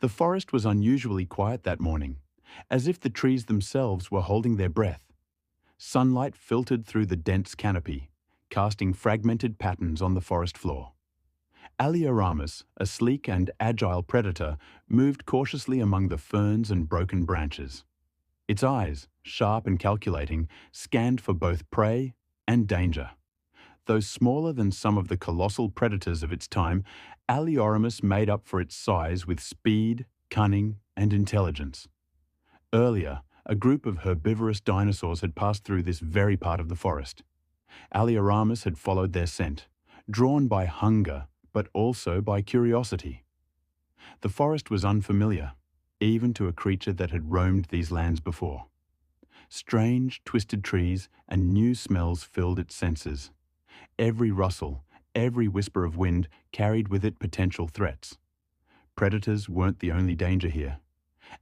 The forest was unusually quiet that morning, as if the trees themselves were holding their breath. Sunlight filtered through the dense canopy, casting fragmented patterns on the forest floor. Allosaurus, a sleek and agile predator, moved cautiously among the ferns and broken branches. Its eyes, sharp and calculating, scanned for both prey and danger. Though smaller than some of the colossal predators of its time, Allosaurus made up for its size with speed, cunning, and intelligence. Earlier, a group of herbivorous dinosaurs had passed through this very part of the forest. Allosaurus had followed their scent, drawn by hunger but also by curiosity. The forest was unfamiliar, even to a creature that had roamed these lands before. Strange, twisted trees and new smells filled its senses. Every rustle, every whisper of wind carried with it potential threats. Predators weren't the only danger here.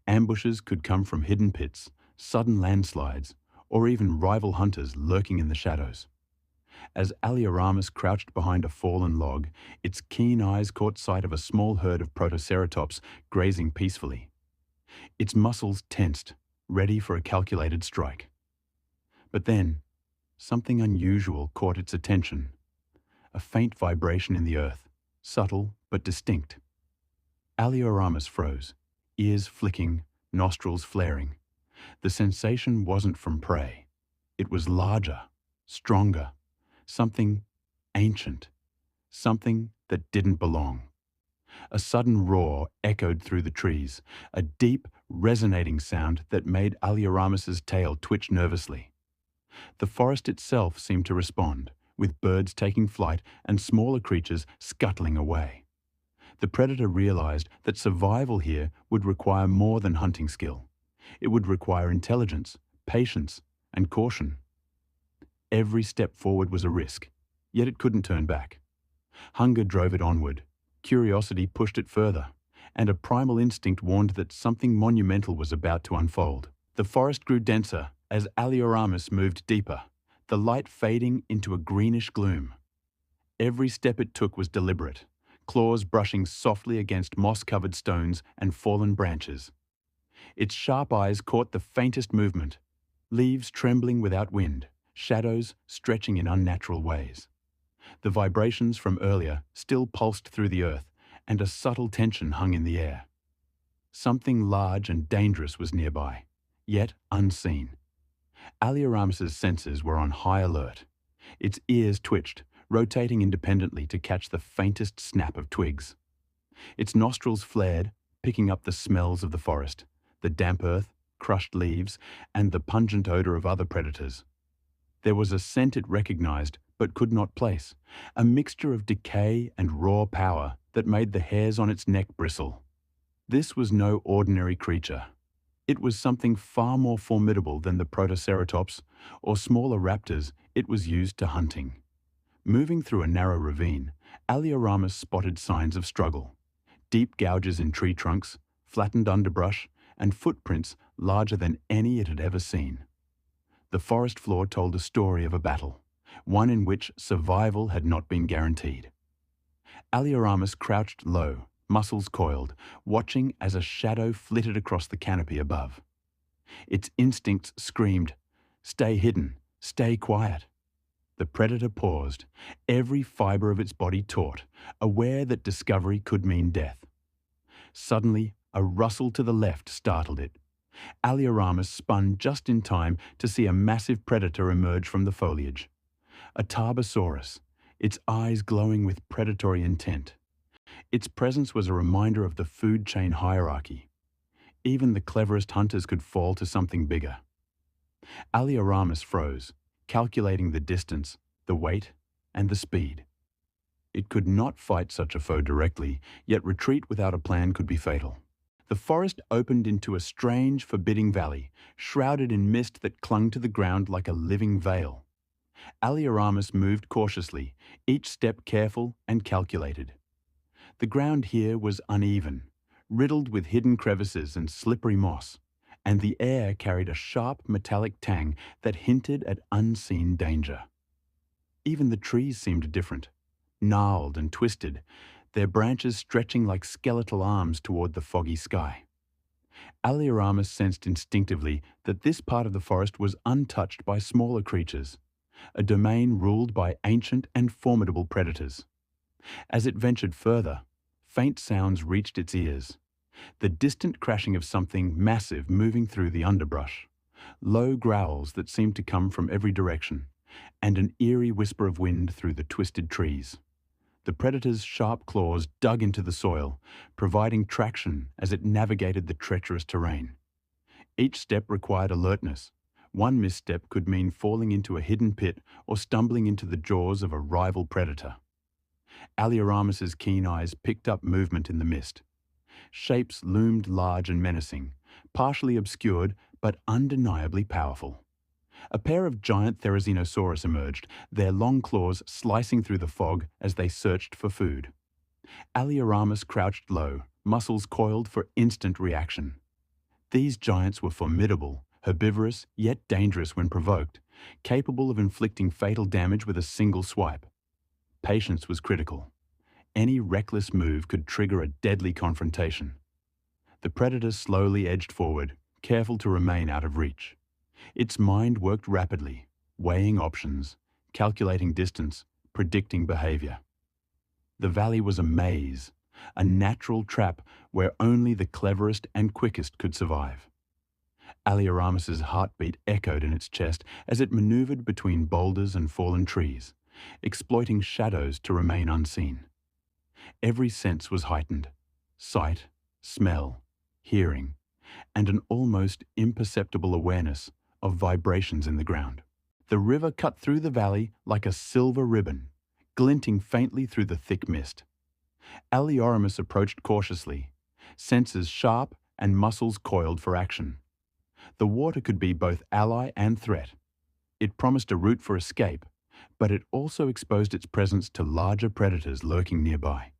Ambushes could come from hidden pits, sudden landslides, or even rival hunters lurking in the shadows. As Allosaurus crouched behind a fallen log, its keen eyes caught sight of a small herd of Protoceratops grazing peacefully. Its muscles tensed, ready for a calculated strike. But then, something unusual caught its attention. A faint vibration in the earth, subtle but distinct. Allosaurus froze, ears flicking, nostrils flaring. The sensation wasn't from prey. It was larger, stronger, something ancient, something that didn't belong. A sudden roar echoed through the trees, a deep, resonating sound that made Allosaurus's tail twitch nervously. The forest itself seemed to respond, with birds taking flight and smaller creatures scuttling away. The predator realized that survival here would require more than hunting skill. It would require intelligence, patience, and caution. Every step forward was a risk, yet it couldn't turn back. Hunger drove it onward, curiosity pushed it further, and a primal instinct warned that something monumental was about to unfold. The forest grew denser as Allosaurus moved deeper, the light fading into a greenish gloom. Every step it took was deliberate, claws brushing softly against moss-covered stones and fallen branches. Its sharp eyes caught the faintest movement, leaves trembling without wind, shadows stretching in unnatural ways. The vibrations from earlier still pulsed through the earth, and a subtle tension hung in the air. Something large and dangerous was nearby, yet unseen. Allosaurus's senses were on high alert. Its ears twitched, rotating independently to catch the faintest snap of twigs. Its nostrils flared, picking up the smells of the forest, the damp earth, crushed leaves, and the pungent odor of other predators. There was a scent it recognized but could not place, a mixture of decay and raw power that made the hairs on its neck bristle. This was no ordinary creature. It was something far more formidable than the Protoceratops or smaller raptors it was used to hunting. Moving through a narrow ravine, Allosaurus spotted signs of struggle. Deep gouges in tree trunks, flattened underbrush, and footprints larger than any it had ever seen. The forest floor told a story of a battle, one in which survival had not been guaranteed. Allosaurus crouched low, muscles coiled, watching as a shadow flitted across the canopy above. Its instincts screamed, "Stay hidden, stay quiet." The predator paused, every fiber of its body taut, aware that discovery could mean death. Suddenly, a rustle to the left startled it. Allosaurus spun just in time to see a massive predator emerge from the foliage. A Torvosaurus, its eyes glowing with predatory intent. Its presence was a reminder of the food chain hierarchy. Even the cleverest hunters could fall to something bigger. Allosaurus froze, calculating the distance, the weight, and the speed. It could not fight such a foe directly, yet retreat without a plan could be fatal. The forest opened into a strange, forbidding valley, shrouded in mist that clung to the ground like a living veil. Allosaurus moved cautiously, each step careful and calculated. The ground here was uneven, riddled with hidden crevices and slippery moss, and the air carried a sharp metallic tang that hinted at unseen danger. Even the trees seemed different, gnarled and twisted, their branches stretching like skeletal arms toward the foggy sky. Allosaurus sensed instinctively that this part of the forest was untouched by smaller creatures, a domain ruled by ancient and formidable predators. As it ventured further, faint sounds reached its ears. The distant crashing of something massive moving through the underbrush, low growls that seemed to come from every direction, and an eerie whisper of wind through the twisted trees. The predator's sharp claws dug into the soil, providing traction as it navigated the treacherous terrain. Each step required alertness. One misstep could mean falling into a hidden pit or stumbling into the jaws of a rival predator. Allosaurus's keen eyes picked up movement in the mist. Shapes loomed large and menacing, partially obscured but undeniably powerful. A pair of giant Therizinosaurus emerged, their long claws slicing through the fog as they searched for food. Allosaurus crouched low, muscles coiled for instant reaction. These giants were formidable, herbivorous yet dangerous when provoked, capable of inflicting fatal damage with a single swipe. Patience was critical. Any reckless move could trigger a deadly confrontation. The predator slowly edged forward, careful to remain out of reach. Its mind worked rapidly, weighing options, calculating distance, predicting behavior. The valley was a maze, a natural trap where only the cleverest and quickest could survive. Allosaurus's heartbeat echoed in its chest as it maneuvered between boulders and fallen trees, exploiting shadows to remain unseen. Every sense was heightened: sight, smell, hearing, and an almost imperceptible awareness of vibrations in the ground. The river cut through the valley like a silver ribbon, glinting faintly through the thick mist. Allosaurus approached cautiously, senses sharp and muscles coiled for action. The water could be both ally and threat. It promised a route for escape, but it also exposed its presence to larger predators lurking nearby.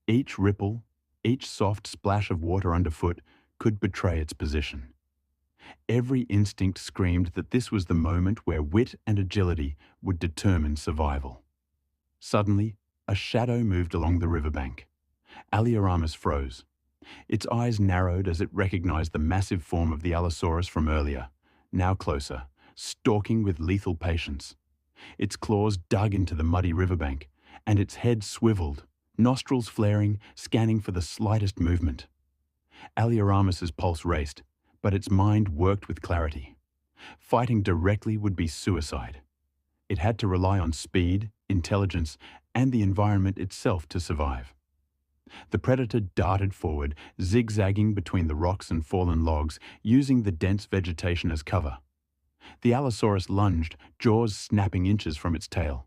Each ripple, each soft splash of water underfoot could betray its position. Every instinct screamed that this was the moment where wit and agility would determine survival. Suddenly, a shadow moved along the riverbank. Allosaurus froze. Its eyes narrowed as it recognized the massive form of the Allosaurus from earlier, now closer, stalking with lethal patience. Its claws dug into the muddy riverbank, and its head swiveled, nostrils flaring, scanning for the slightest movement. Allosaurus's pulse raced, but its mind worked with clarity. Fighting directly would be suicide. It had to rely on speed, intelligence, and the environment itself to survive. The predator darted forward, zigzagging between the rocks and fallen logs, using the dense vegetation as cover. The Allosaurus lunged, jaws snapping inches from its tail.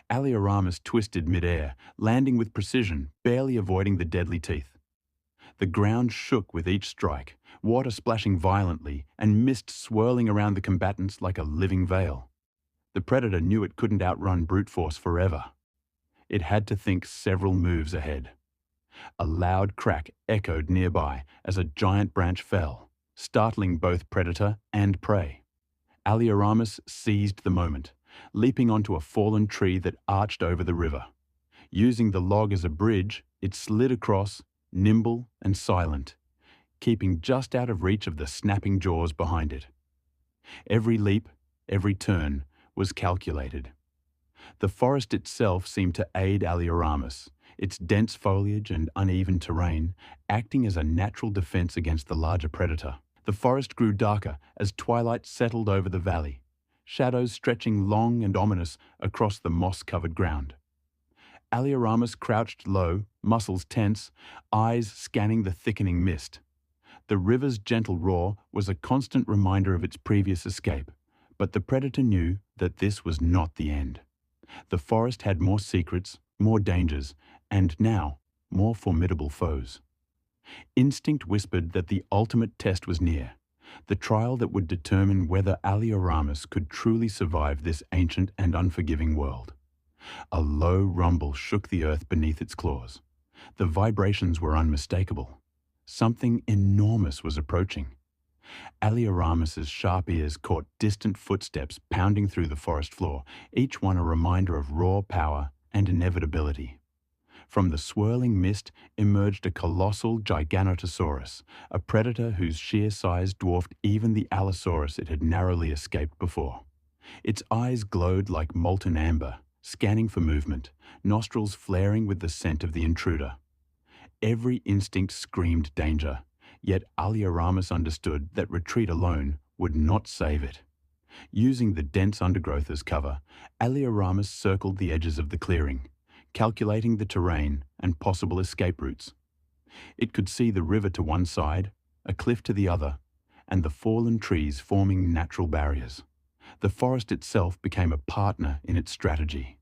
Allosaurus twisted midair, landing with precision, barely avoiding the deadly teeth. The ground shook with each strike, water splashing violently and mist swirling around the combatants like a living veil. The predator knew it couldn't outrun brute force forever. It had to think several moves ahead. A loud crack echoed nearby as a giant branch fell, startling both predator and prey. Allosaurus seized the moment, leaping onto a fallen tree that arched over the river. Using the log as a bridge, it slid across, nimble and silent, keeping just out of reach of the snapping jaws behind it. Every leap, every turn, was calculated. The forest itself seemed to aid Allosaurus, its dense foliage and uneven terrain acting as a natural defense against the larger predator. The forest grew darker as twilight settled over the valley, shadows stretching long and ominous across the moss-covered ground. Allosaurus crouched low, muscles tense, eyes scanning the thickening mist. The river's gentle roar was a constant reminder of its previous escape, but the predator knew that this was not the end. The forest had more secrets, more dangers, and now, more formidable foes. Instinct whispered that the ultimate test was near, the trial that would determine whether Allosaurus could truly survive this ancient and unforgiving world. A low rumble shook the earth beneath its claws. The vibrations were unmistakable. Something enormous was approaching. Allosaurus's sharp ears caught distant footsteps pounding through the forest floor, each one a reminder of raw power and inevitability. From the swirling mist emerged a colossal Giganotosaurus, a predator whose sheer size dwarfed even the Allosaurus it had narrowly escaped before. Its eyes glowed like molten amber, scanning for movement, nostrils flaring with the scent of the intruder. Every instinct screamed danger, yet Allosaurus understood that retreat alone would not save it. Using the dense undergrowth as cover, Allosaurus circled the edges of the clearing, calculating the terrain and possible escape routes. It could see the river to one side, a cliff to the other, and the fallen trees forming natural barriers. The forest itself became a partner in its strategy.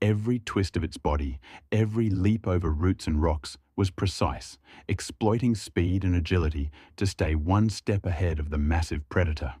Every twist of its body, every leap over roots and rocks was precise, exploiting speed and agility to stay one step ahead of the massive predator.